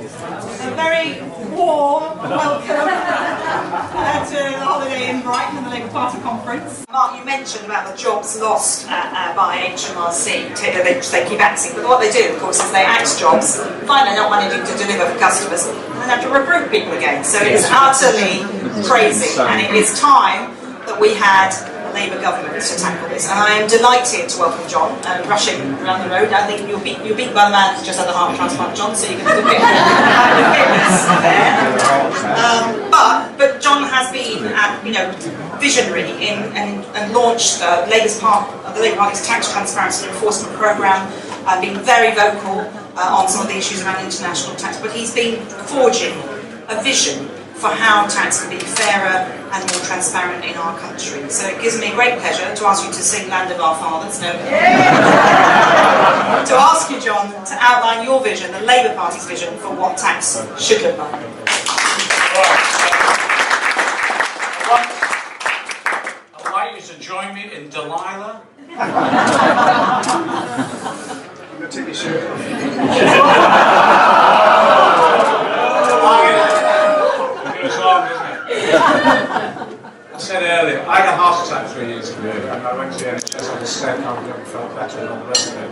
A very warm welcome to the holiday in Brighton and the Labour Party conference. Mark, you mentioned about the jobs lost by HMRC. They keep axing, but what they do, of course, is they axe jobs, find they're not managing to deliver for customers, and then have to recruit people again. So it's utterly crazy, and it is time that we had Labour government to tackle this, and I am delighted to welcome John, rushing around the road. I think you're beat by the man who's just had a heart transplant, John, so you can have a bit of fitness there. But John has been, visionary and launched the Labour Party's tax transparency enforcement programme, been very vocal on some of the issues around international tax, but he's been forging a vision for how tax can be fairer and more transparent in our country. So it gives me great pleasure to ask you to sing Land of Our Fathers. To ask you, John, to outline your vision, the Labour Party's vision, for what tax should look like. I'd like you to join me in Delilah. I'm going to take your shirt off. I said earlier, I had a heart attack 3 years ago, and I went to the NHS on the stent, and I felt better and all the rest of it.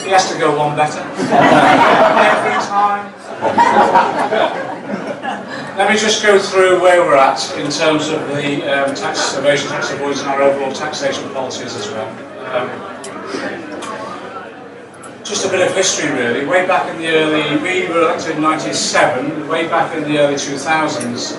He has to go one better. Every time. Let me just go through where we're at in terms of the tax evasion, tax avoidance, and our overall taxation policies as well. Just a bit of history really. Way back in the we were elected in 1997, way back in the early 2000s,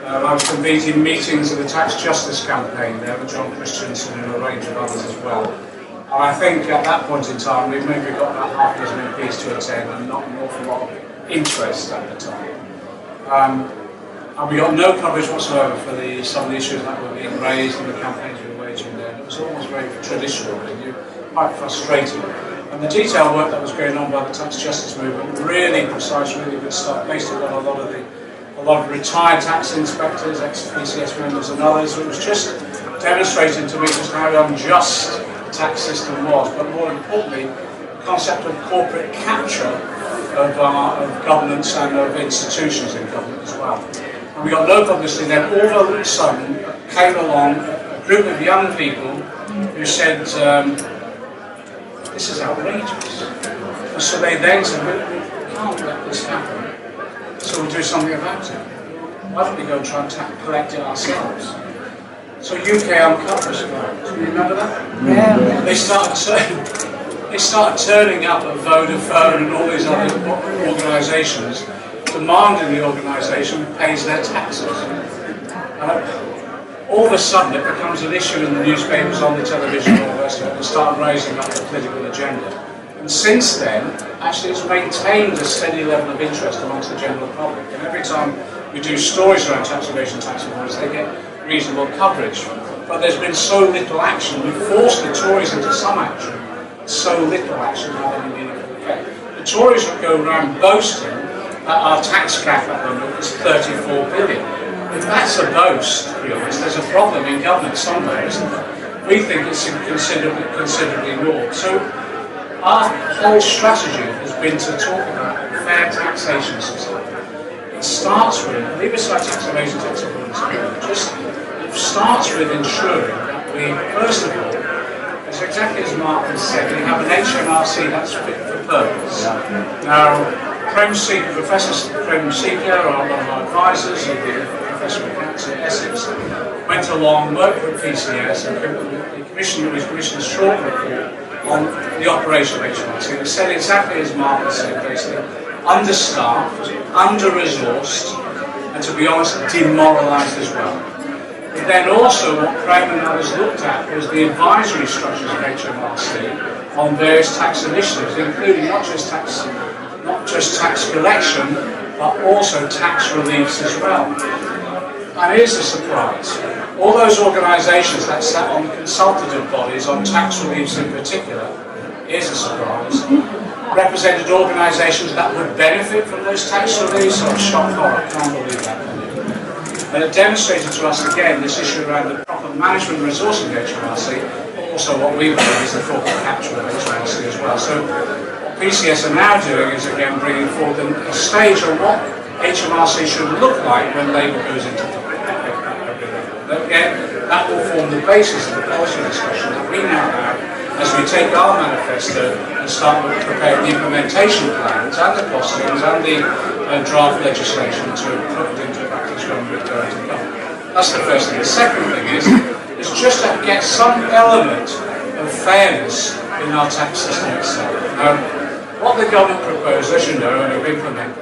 I was convening meetings of the Tax Justice Campaign there with John Christensen and a range of others as well. And I think at that point in time we've maybe got about half a dozen MPs to attend and not an awful lot of interest at the time. And we got no coverage whatsoever for some of the issues that were being raised and the campaigns we were waging there. It was almost very traditional and quite frustrating. And the detailed work that was going on by the tax justice movement, really precise, really good stuff, based on a lot of retired tax inspectors, ex-PCS members and others. It was just demonstrating to me just how unjust the tax system was, but more importantly, the concept of corporate capture of governments and of institutions in government as well. And we got no publicity then. All of a sudden came along a group of young people who said, this is outrageous. And so they then said, we can't let this happen. So we'll do something about it. Why don't we go and try and collect it ourselves? So UK Uncut was formed. Do you remember that? Yeah. They started turning up at Vodafone and all these other organisations, demanding the organisation pays their taxes. All of a sudden it becomes an issue in the newspapers, on the television, all the rest of it, and start raising up the political agenda. And since then, actually it's maintained a steady level of interest amongst the general public. And every time we do stories around tax evasion, tax avoidance, they get reasonable coverage. But there's been so little action. We've forced the Tories into some action. So little action had any meaningful effect. The Tories would go around boasting that our tax cap at the moment is 34 billion. If that's a boast, to be honest, there's a problem in government somewhere, isn't there? We think it's considerably more. So our whole strategy has been to talk about a fair taxation system. It starts with, leave aside tax evasion, tax avoidance, it starts with ensuring that we, first of all, as exactly as Mark has said, we have an HMRC that's fit for purpose. Now, Professor Prem Seeker, one of our advisors, and the Professor of Accounts at Essex, went along, worked with PCS, and commissioned a short report on the operation of HMRC. It said exactly as Mark has said, basically, understaffed, under-resourced, and to be honest, demoralised as well. But then also what Prem and others looked at was the advisory structures of HMRC on various tax initiatives, including not just tax collection, but also tax reliefs as well. And here's a surprise. All those organisations that sat on consultative bodies on tax reliefs in particular, here's a surprise, represented organisations that would benefit from those tax reliefs. I'm shocked, I can't believe that. And it demonstrated to us again this issue around the proper management and resourcing of HMRC, but also what we believe is the corporate capture of HMRC as well. So what PCS are now doing is again bringing forward a stage on what HMRC should look like when Labour goes into the again, that will form the basis of the policy discussion that we now have as we take our manifesto and start preparing the implementation plans and the costings and the draft legislation to put it into practice when we're going to come. That's the first thing. The second thing is just to get some element of fairness in our tax system itself. Now, what the government proposed, as you know, and have implemented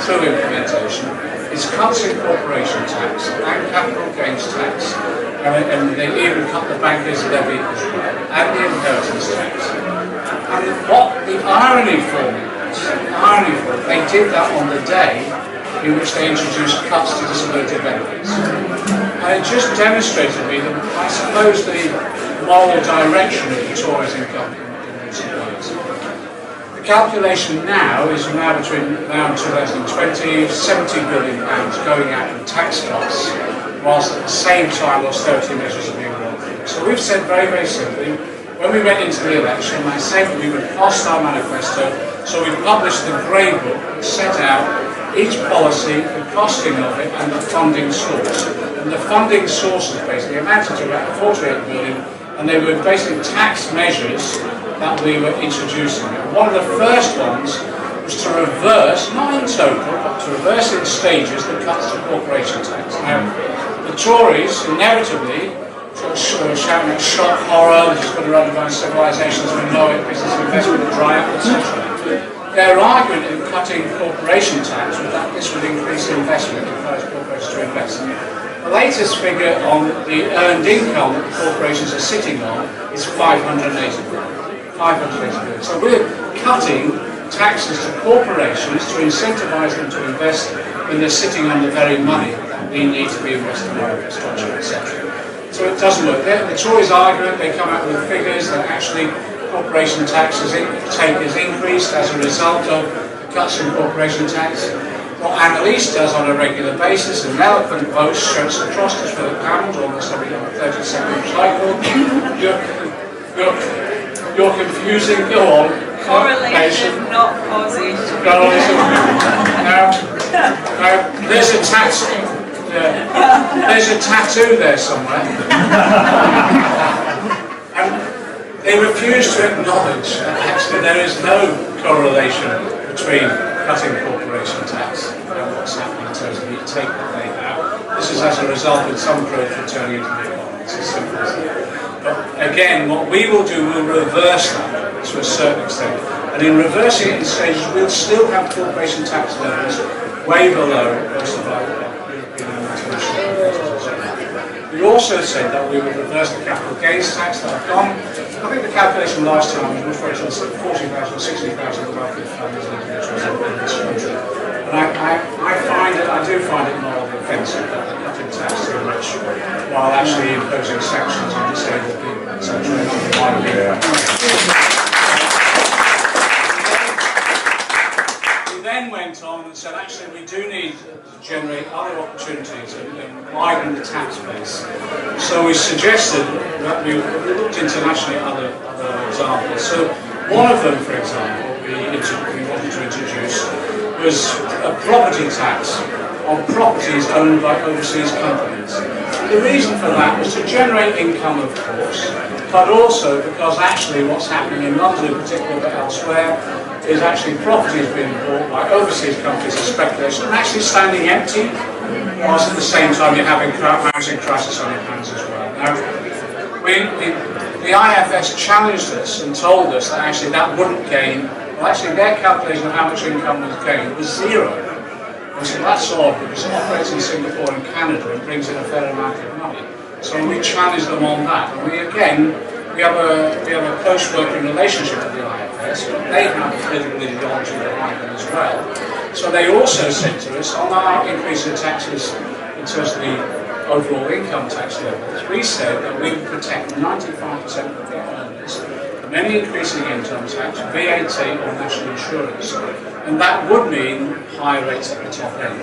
through implementation, is cuts in corporation tax and capital gains tax, and they even cut the bankers' levy as well, and the inheritance tax. And what the irony for me was, they did that on the day in which they introduced cuts to disability benefits. And it just demonstrated to me that, I suppose, the moral direction of the Tories in government in recent years. The calculation now is between now and 2020, £70 billion going out in tax cuts, whilst at the same time austerity measures are being rolled through. So we've said very, very simply, when we went into the election, I said that we would cost our manifesto, so we published the grey book that set out each policy, the costing of it, and the funding source. And the funding sources basically amounted to about 48 billion, and they were basically tax measures that we were introducing. And one of the first ones was to reverse, not in total, but to reverse in stages the cuts to corporation tax. Now, the Tories inevitably sort of shouting at shock horror, this is going to run by civilizations we know it, business investment will dry up, etc. Their argument in cutting corporation tax was that this would increase investment, encourage corporations to invest. The latest figure on the earned income that corporations are sitting on is 580 billion. 580 billion. So we're cutting taxes to corporations to incentivise them to invest when they're sitting on the very money that we need to be invested in our infrastructure, etc. So it doesn't work. The Tories argument, they come out with figures that actually corporation tax take has increased as a result of cuts in corporation tax. What Annalise does on a regular basis, an eloquent boast, shows the crosses for the pound almost every 30-second cycle. You're confusing, go on. Correlation, not causation. Now, there's a tax. There's a tattoo there somewhere. And they refuse to acknowledge that actually there is no correlation between cutting corporation tax and what's happening in terms of the take that they have. This is as a result of some growth returning into the economy. It's as simple as that. But again, what we will do, we'll reverse that to a certain extent. And in reversing it in stages, we'll still have corporation tax levels way below most of our European and international competitors. We also said that we would reverse the capital gains tax that have gone. I think the calculation last time was referring to 40,000 or 60,000 wealthy families and individuals in this country. And I do find it morally offensive that they're cutting tax too much while actually imposing sanctions on disabled people, etc. We then went on and said, actually, we do need to generate other opportunities and widen the tax base. So we suggested that we looked internationally at other examples. So one of them, for example, we wanted to introduce was a property tax on properties owned by overseas companies. The reason for that was to generate income, of course, but also because actually what's happening in London in particular, but elsewhere, is actually properties being bought by overseas companies as speculation and actually standing empty, whilst at the same time you're having housing crisis on your hands as well. Now, the IFS challenged us and told us that actually that wouldn't gain, well actually their calculation of how much income was gained was zero. We said that's odd because it operates in Singapore and Canada and brings in a fair amount of money. So we challenged them on that. And we have a close working relationship with the IFS, but they have a political ideology behind them as well. So they also said to us, on our increase in taxes in terms of the overall income tax levels, we said that we would protect 95% of their earners from any increasing income tax, VAT or national insurance. And that would mean higher rates at the top end.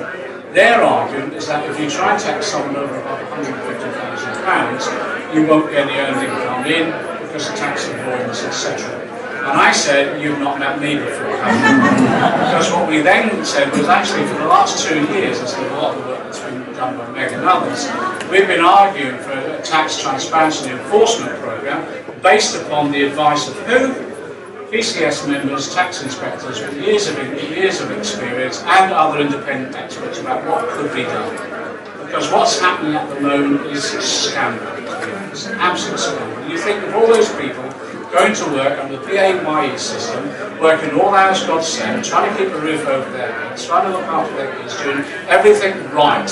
Their argument is that if you try and tax someone over about £150,000, you won't get any earned income in because of tax avoidance, etc. And I said, you've not met me before, have you? Because what we then said was actually for the last 2 years, instead of a lot of the work that's been done by Meg and others, we've been arguing for a tax transparency enforcement program based upon the advice of who? PCS members, tax inspectors with years of experience and other independent experts about what could be done. Because what's happening at the moment is scandal. It's an absolute scandal. You think of all those people going to work under the PAYE system, working all hours God sent, trying to keep a roof over their heads, trying to look after their kids, doing everything right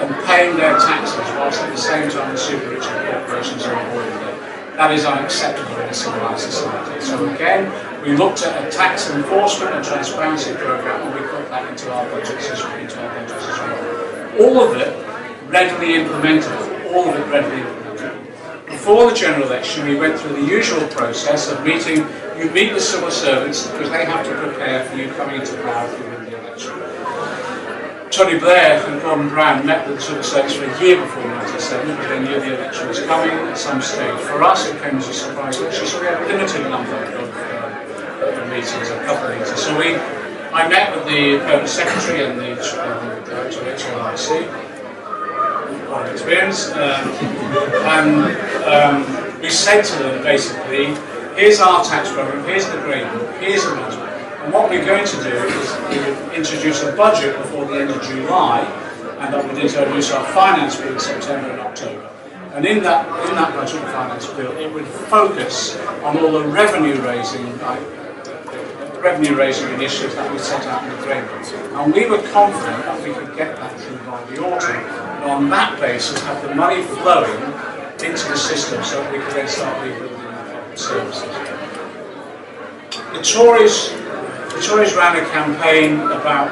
and paying their taxes whilst at the same time the super rich and corporations are avoiding it. That is unacceptable in a civilised society. So again, we looked at a tax enforcement and transparency programme and we put that into our budgets as well. All of it readily implementable. All of it readily implementable. Before the general election, we went through the usual process of meeting. You meet the civil servants because they have to prepare for you coming into power if you win the election. Tony Blair and Gordon Brown met with the civil servants for a year before 1997 because they knew the election was coming at some stage. For us, it came as a surprise. Actually, so we had a limited number of meetings, a couple of meetings. So I met with the Permanent Secretary and the Director of HMRC, quite experience, and we said to them basically, here's our tax program, here's the grade book, here's the management. And what we're going to do is introduce a budget before the end of July, and that would introduce our finance bill in September and October. And in that budget and finance bill, it would focus on all the revenue raising initiatives that we set out in the grade book. And we were confident that we could get that through by the autumn, and on that basis have the money flowing into the system so that we could then start rebuilding our public services. The Tories ran a campaign about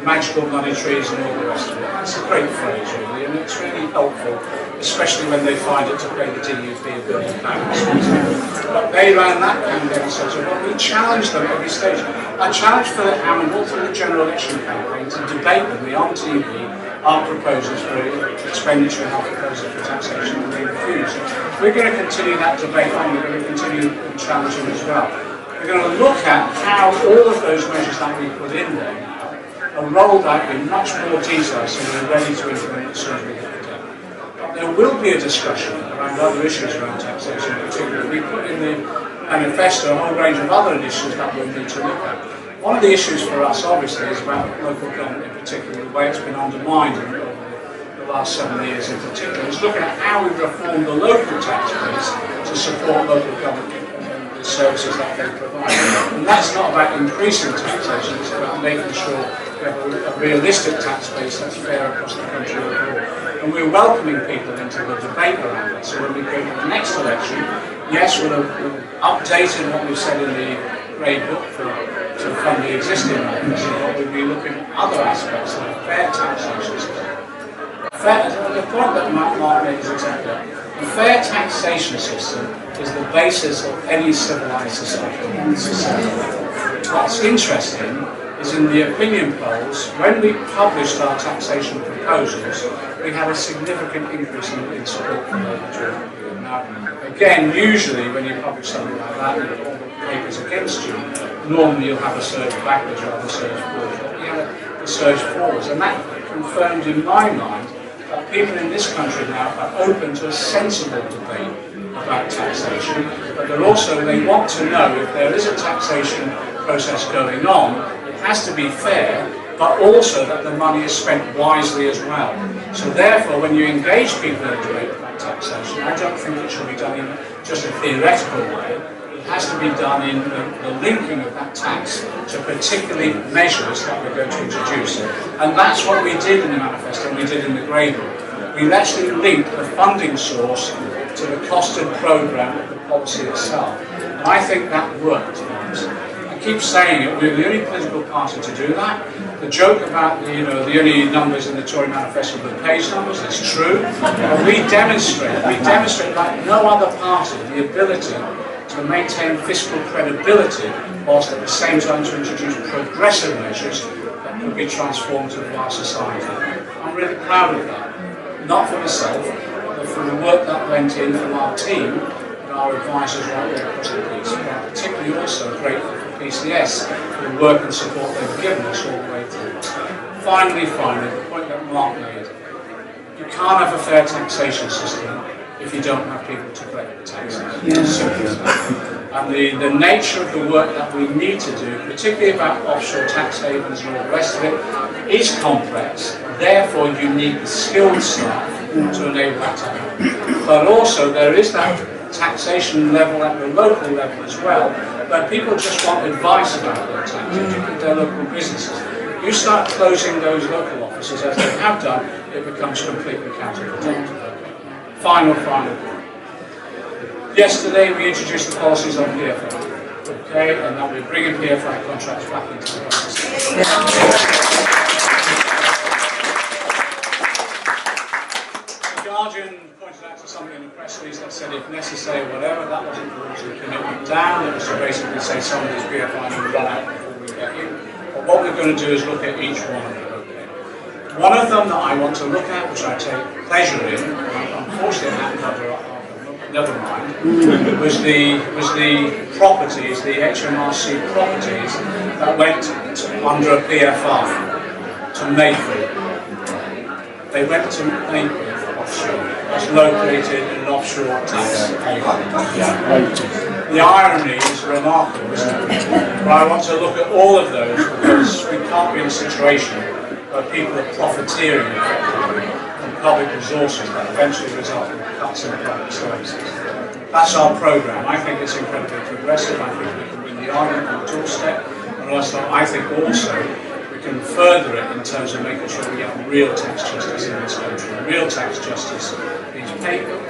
magical money trees and all the rest of it. It's a great phrase, really, and it's really helpful, especially when they find it to pay the TJUK £1 billion. But they ran that campaign and said, well, we challenged them at every stage. I challenged Philip Hammond all through the general election campaign to debate with me on TV our proposals for expenditure and our proposals for taxation, and they refused. We're going to continue that debate on, we're going to continue challenging as well. We're going to look at how all of those measures that we put in there now are rolled out in much more detail so we're ready to implement as soon as we get it done. But there will be a discussion around other issues around taxation in particular. We put in the manifesto a whole range of other initiatives that we'll need to look at. One of the issues for us, obviously, is about local government in particular, the way it's been undermined over the last 7 years in particular, is looking at how we reform the local tax base to support local government the services that they provide. And that's not about increasing taxation, it's about making sure we have a realistic tax base that's fair across the country overall. And we're welcoming people into the debate around that. So when we go to the next election, yes, we'll have updated what we've said in the grade book to fund the existing mechanism, but we'll be looking at other aspects of a fair taxation system. The point that Mark made is exactly that. A fair taxation system is the basis of any civilised society. What's interesting is in the opinion polls, when we published our taxation proposals, we had a significant increase in support from the majority. Now, again, usually when you publish something like that, you have all the papers against you. Normally you'll have a surge backwards rather than a surge forwards. But we had a surge forwards, and that confirmed in my mind that people in this country now are open to a sensible debate about taxation, but they want to know if there is a taxation process going on, it has to be fair, but also that the money is spent wisely as well. So therefore, when you engage people in a debate about taxation, I don't think it should be done in just a theoretical way. It has to be done in the linking of that tax to particularly measures that we're going to introduce. And that's what we did in the manifesto and we did in the grade book. We've actually linked the funding source to the costed programme of the policy itself. And I think that worked. I keep saying it, we're the only political party to do that. The joke about the only numbers in the Tory manifesto are the page numbers, it's true. But we demonstrate like no other party the ability to maintain fiscal credibility whilst at the same time to introduce progressive measures that could be transformative of our society. I'm really proud of that. Not for myself, but for the work that went in from our team, our advisors right there across the piece. But I'm particularly also grateful for PCS for the work and support they've given us all the way through. Finally, the point that Mark made, you can't have a fair taxation system if you don't have people to collect the taxes. Simple as that. And the nature of the work that we need to do, particularly about offshore tax havens and all the rest of it, is complex. Therefore, you need the skilled staff to enable that to happen. But also, there is that taxation level at the local level as well, where people just want advice about their taxes, their local businesses. You start closing those local offices, as they have done, it becomes completely counterproductive. Final point. Yesterday we introduced the policies on PFI, okay, and that we're bringing PFI contracts back into the process. The Guardian pointed out to something in the press release that said if necessary, whatever, that wasn't the commitment down, it was to basically say some of these PFIs will run out before we get in. But what we're going to do is look at each one of them. One of them that I want to look at, which I take pleasure in, unfortunately I haven't never mind, was the properties, the HMRC properties that went under a PFI to Mayfield. They went to Mayfield offshore. That's located in an offshore tax haven. The irony is remarkable, isn't it? But I want to look at all of those because we can't be in a situation where people are profiteering from public resources that eventually result in cuts in public services. That's our programme. I think it's incredibly progressive. I think we can win the argument on the doorstep, and also I think also we can further it in terms of making sure we have real tax justice in this country. Real tax justice means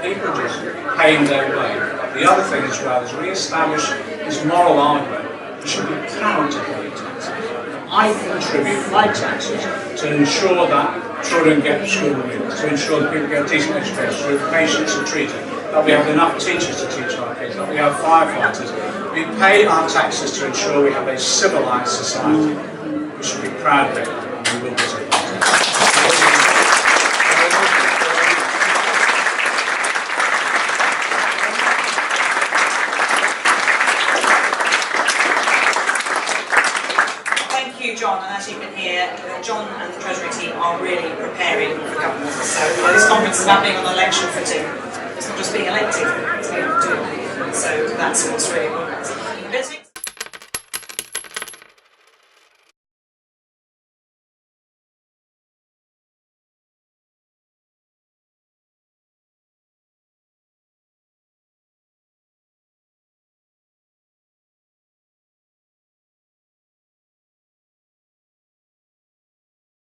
people just paying their way. But the other thing as well is we establish this moral argument. We should be proud to pay taxes. I contribute my taxes to ensure that children get school meals, to ensure that people get a decent education, that patients are treated, that we have enough teachers to teach our kids, that we have firefighters. We pay our taxes to ensure we have a civilised society. We should be proud of it, and we will be so. John, and as you've been here, John and the Treasury team are really preparing for government. So this conference is about being on election footing. It's not just being elected, it's being doing it. So that's what's really